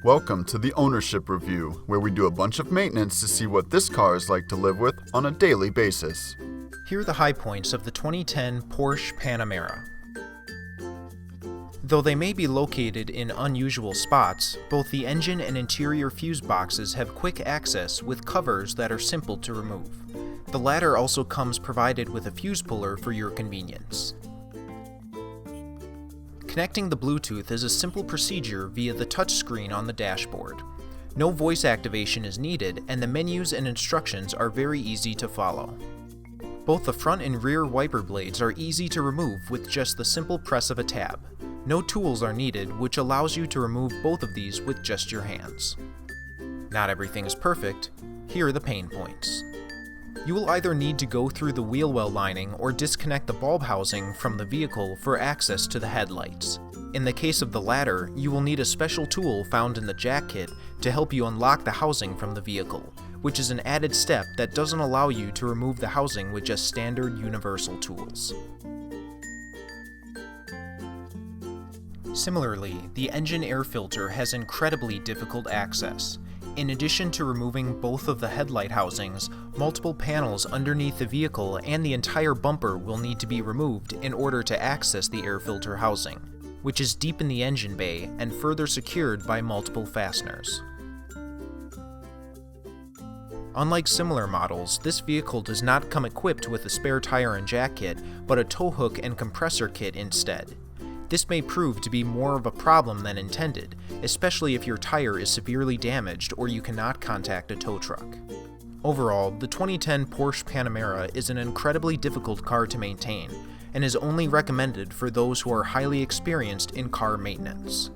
Welcome to the Ownership Review, where we do a bunch of maintenance to see what this car is like to live with on a daily basis. Here are the high points of the 2010 Porsche Panamera. Though they may be located in unusual spots, both the engine and interior fuse boxes have quick access with covers that are simple to remove. The latter also comes provided with a fuse puller for your convenience. Connecting the Bluetooth is a simple procedure via the touchscreen on the dashboard. No voice activation is needed, and the menus and instructions are very easy to follow. Both the front and rear wiper blades are easy to remove with just the simple press of a tab. No tools are needed, which allows you to remove both of these with just your hands. Not everything is perfect. Here are the pain points. You will either need to go through the wheel well lining or disconnect the bulb housing from the vehicle for access to the headlights. In the case of the latter, you will need a special tool found in the jack kit to help you unlock the housing from the vehicle, which is an added step that doesn't allow you to remove the housing with just standard universal tools. Similarly, the engine air filter has incredibly difficult access. In addition to removing both of the headlight housings, multiple panels underneath the vehicle and the entire bumper will need to be removed in order to access the air filter housing, which is deep in the engine bay and further secured by multiple fasteners. Unlike similar models, this vehicle does not come equipped with a spare tire and jack kit, but a tow hook and compressor kit instead. This may prove to be more of a problem than intended, especially if your tire is severely damaged or you cannot contact a tow truck. Overall, the 2010 Porsche Panamera is an incredibly difficult car to maintain, and is only recommended for those who are highly experienced in car maintenance.